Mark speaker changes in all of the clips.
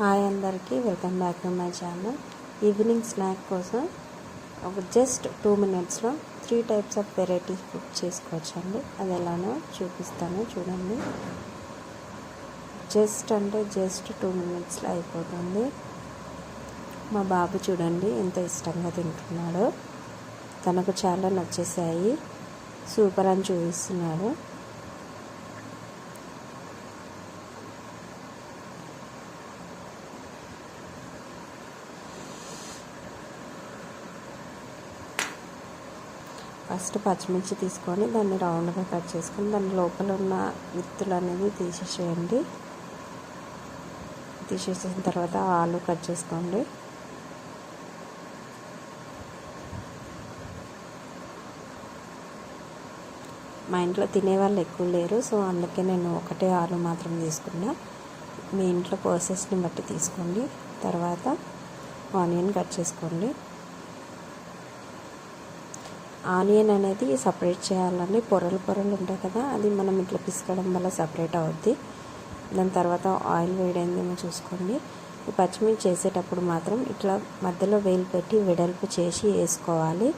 Speaker 1: Hi అందరికీ, welcome back to my channel. Evening snack కోసం just 2 minutesలో 3 types ఆఫ్ వెరైటీ కుక్ చేసుకోవచ్చండి. అది ఎలానో చూపిస్తాను చూడండి. జస్ట్ 2 minutesలో అయిపోతుంది. మా బాబు చూడండి ఎంత ఇష్టంగా తింటున్నాడో. తనకు చాలా నచ్చేసాయి, సూపర్ అని చూపిస్తున్నాడు. ఫస్ట్ పచ్చిమిర్చి తీసుకొని దాన్ని రౌండ్గా కట్ చేసుకొని దాని లోపల ఉన్న విత్తులు అనేది తీసేసేయండి. తీసేసిన తర్వాత ఆలు కట్ చేసుకోండి. మా ఇంట్లో తినేవాళ్ళు ఎక్కువ లేరు, సో అందుకే నేను ఒకటే ఆలు మాత్రం తీసుకున్నా. మీ ఇంట్లో ప్రాసెస్ని బట్టి తీసుకోండి. తర్వాత ఆనియన్ కట్ చేసుకోండి. ఆనియన్ అనేది సపరేట్ చేయాలండి. పొరలు ఉంటాయి కదా, అది మనం ఇట్లా పిసకడం వల్ల సపరేట్ అవుద్ది. దాని తర్వాత ఆయిల్ వేడైందేమో చూసుకోండి. ఈ పచ్చిమిర్చి చేసేటప్పుడు మాత్రం ఇట్లా మధ్యలో వేలు పెట్టి వెడల్పు చేసి వేసుకోవాలి.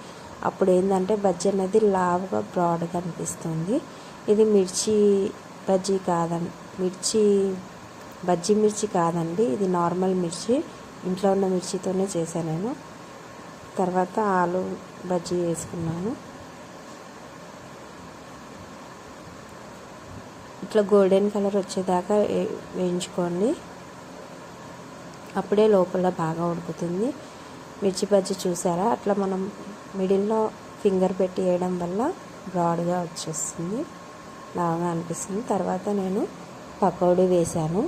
Speaker 1: అప్పుడు ఏంటంటే బజ్జీ అనేది లావుగా బ్రాడ్గా అనిపిస్తుంది. ఇది బజ్జీ మిర్చి కాదండి, ఇది నార్మల్ మిర్చి. ఇంట్లో ఉన్న మిర్చితోనే చేశాను నేను. తర్వాత ఆలు బజ్జీ వేసుకున్నాను. ఇట్లా గోల్డెన్ కలర్ వచ్చేదాకా వేయించుకోండి. అప్పుడే లోపల బాగా ఉడుకుతుంది. మిర్చి బజ్జీ చూసారా, అట్లా మనం మిడిల్లో ఫింగర్ పెట్టి వేయడం వల్ల బ్రాడ్గా వచ్చేస్తుంది, బాగా అనిపిస్తుంది. తర్వాత నేను పకోడీ వేశాను.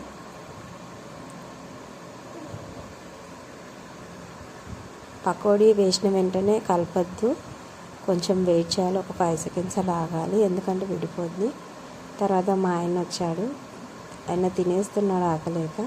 Speaker 1: పకోడీ వేసిన వెంటనే కలపద్దు, కొంచెం వెయిట్ చేయాలి. ఒక 5 seconds అలా ఆగాలి, ఎందుకంటే విడిపోద్ది. తర్వాత మా ఆయన వచ్చాడు, ఆయన తినేస్తున్నాడు ఆకలేక.